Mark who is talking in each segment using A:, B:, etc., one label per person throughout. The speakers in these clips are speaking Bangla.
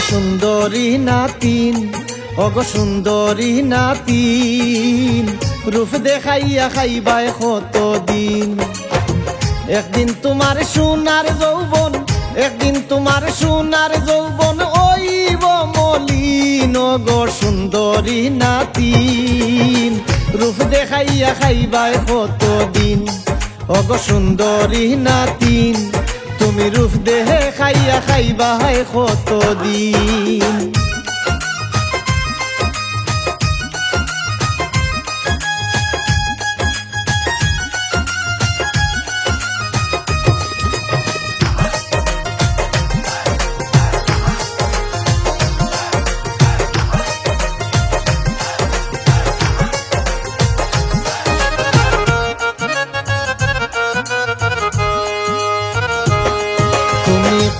A: সুন্দরী নাতিন, অগো সুন্দরী নাতিন, রূপ দেখাইয়া খাইবাই কতদিন। একদিন তোমার সোনার যৌবন, একদিন তোমার সোনার যৌবন ওইব মলিন, অগো সুন্দরী নাতিন, রূপ দেখাইয়া খাইবাই কতদিন। অগো সুন্দরী নাতিন, তুমি রূপ দেহে খাইয়া খাইবাই কতদিন।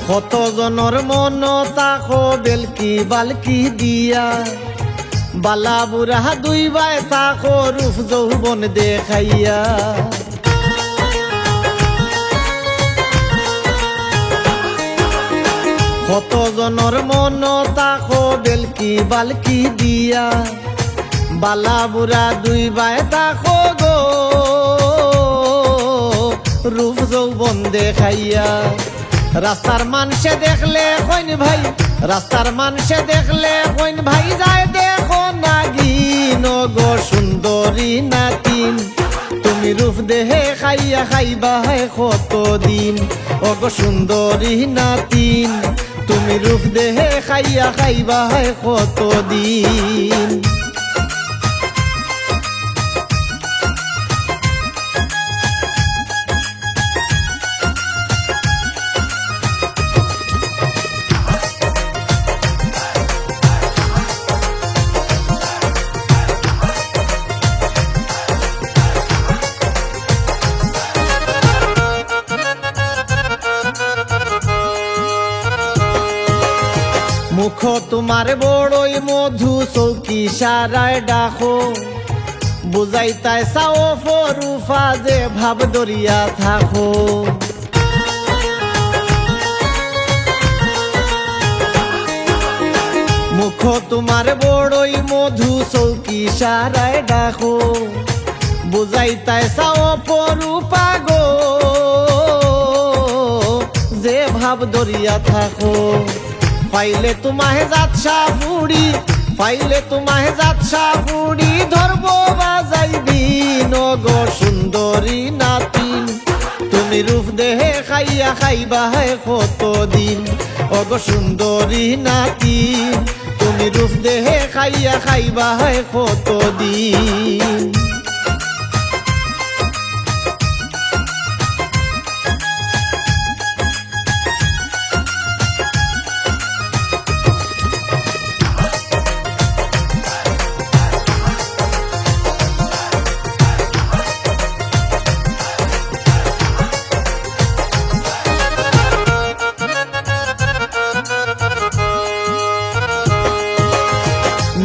A: কত জনর মন তাকো বেলকি বালকি দিয়া, বালা বুড়া দুই বাই তাকো রূপ যৌবন দেখাইয়া। কত জনর মন তাকো বেলকি বালকি দিয়া, বালা বুড়া দুই বাই তাকো গো রূপ যৌবন দেখাইয়া। রাস্তার মানুষে দেখলে কইন ভাই, রাস্তার মানুষে দেখলে কইন ভাই যায় দেখো নাগিন, গো সুন্দরী নাতিন, তুমি রূপ দেহে খাইয়া খাইবা কতদিন। অগো সুন্দরী নাতিন, তুমি রূপ দেহে খাইয়া খাইবা কতদিন। মুখ তোমার বড়ই মধু, চৌকি সারায় ডাকো, বুঝাইতাই চাও ফরুফা যে ভাব দরিয়া থাকো। মুখ তোমার বড়ই মধু, চৌকি সারায় ডাকো, বুঝাইতাই চাও ফরুফা গো যে ভাব দরিয়া থাকো। পাইলে তোমাহে যাচ্ছা বুড়ি, পাইলে তোমাহে যাচ্ছা বুড়ি, ধরবো বাজাই দিন, গো সুন্দরী নাতিন, তুমি রূপ দেহে খাইয়া খাইবা কতদিন। অগো সুন্দরী নাতিন, তুমি রূপ দেহে খাইয়া খাইবা কতদিন।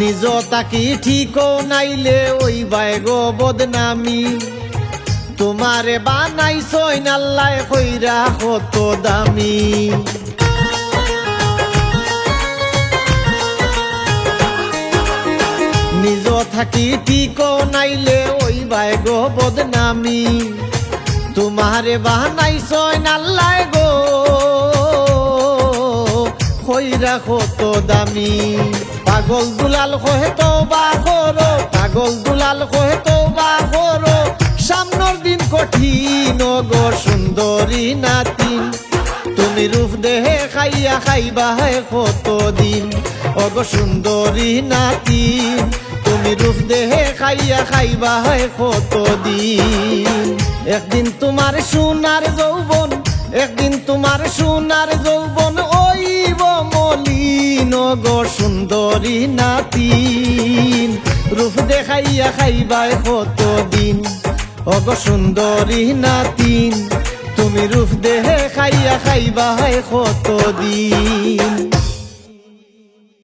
A: নিজ তাকি ঠিক নাইলে ওই বাইগো বদনামি, তোমারে বানাইছই নাল্লাই কইরা কত দামি। নিজ থাকি ঠিক নাইলে ওই বাইগো বদনামি, তোমারে বানাইছই নাল্লাই গো কইরা কত দামি। পাগল দুলাল কহে তওবা করো, পাগল দুলাল কহে তওবা করো, সামনের দিন কঠিন, গো সুন্দরী নাতিন, তুমি রূপ দেহে খাইয়া খাইবা কতদিন। অগো সুন্দরী নাতিন, তুমি রূপ দেহে খাইয়া খাইবা কতদিন। একদিন তোমার সোনার যৌবন, একদিন তোমার সোনার যৌবন ওইব মলিন, গো সুন্দরী নাতিন, রূপ দেখাইয়া খাইবাই কতদিন। অগো সুন্দরী নাতিন, তুমি রূপ দেহে খাইয়া খাইবাই কতদিন।